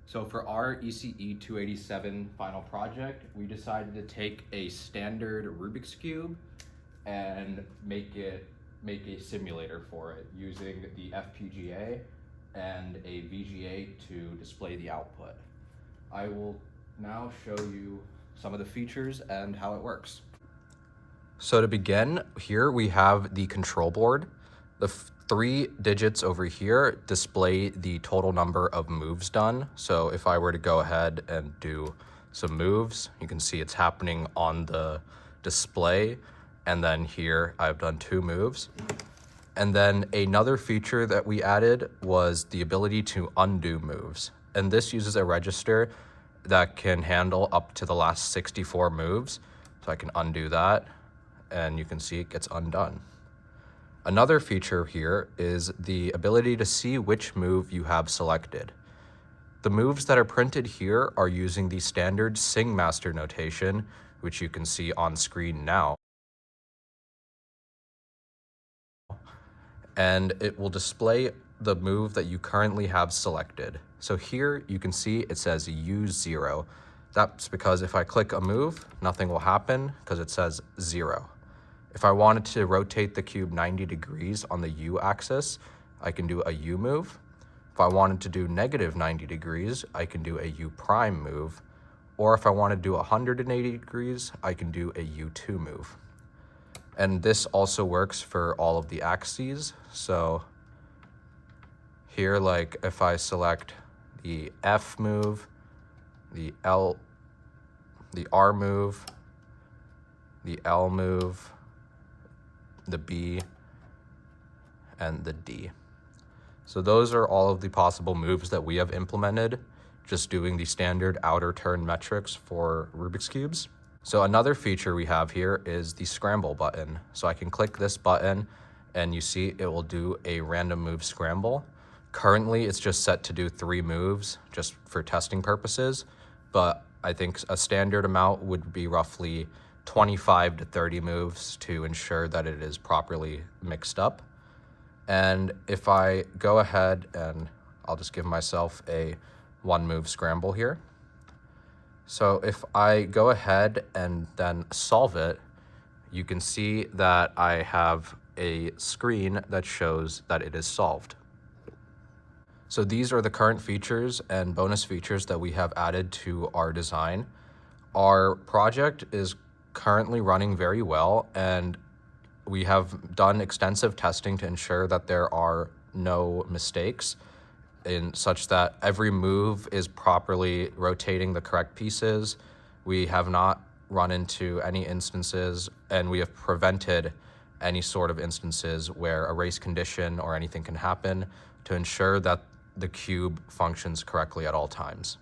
So for our ECE 287 final project, we decided to take a standard Rubik's Cube and make a simulator for it using the FPGA and a VGA to display the output. I will now show you some of the features and how it works. So to begin, here we have the control board. The 3 digits over here display the total number of moves done. So if I were to go ahead and do some moves, you can see it's happening on the display. And then here I've done 2 moves. And then another feature that we added was the ability to undo moves. And this uses a register that can handle up to the last 64 moves. So I can undo that, and you can see it gets undone. Another feature here is the ability to see which move you have selected. The moves that are printed here are using the standard sing master notation, which you can see on screen now. And it will display the move that you currently have selected. So here you can see it says use 0. That's because if I click a move, nothing will happen because it says 0. If I wanted to rotate the cube 90 degrees on the U axis, I can do a U move. If I wanted to do negative 90 degrees, I can do a U prime move. Or if I want to do 180 degrees, I can do a U2 move. And this also works for all of the axes. So here, like if I select the F move, the R move, the L move, the B, and the D. So those are all of the possible moves that we have implemented, just doing the standard outer turn metrics for Rubik's Cubes. So another feature we have here is the scramble button. So I can click this button and you see it will do a random move scramble. Currently, it's just set to do 3 moves just for testing purposes, but I think a standard amount would be roughly 25 to 30 moves to ensure that it is properly mixed up. And if I go ahead and I'll just give myself a 1 move scramble here. So if I go ahead and then solve it, you can see that I have a screen that shows that it is solved. So these are the current features and bonus features that we have added to our design. Our project is currently running very well, and we have done extensive testing to ensure that there are no mistakes, in such that every move is properly rotating the correct pieces. We have not run into any instances, and we have prevented any sort of instances where a race condition or anything can happen to ensure that the cube functions correctly at all times.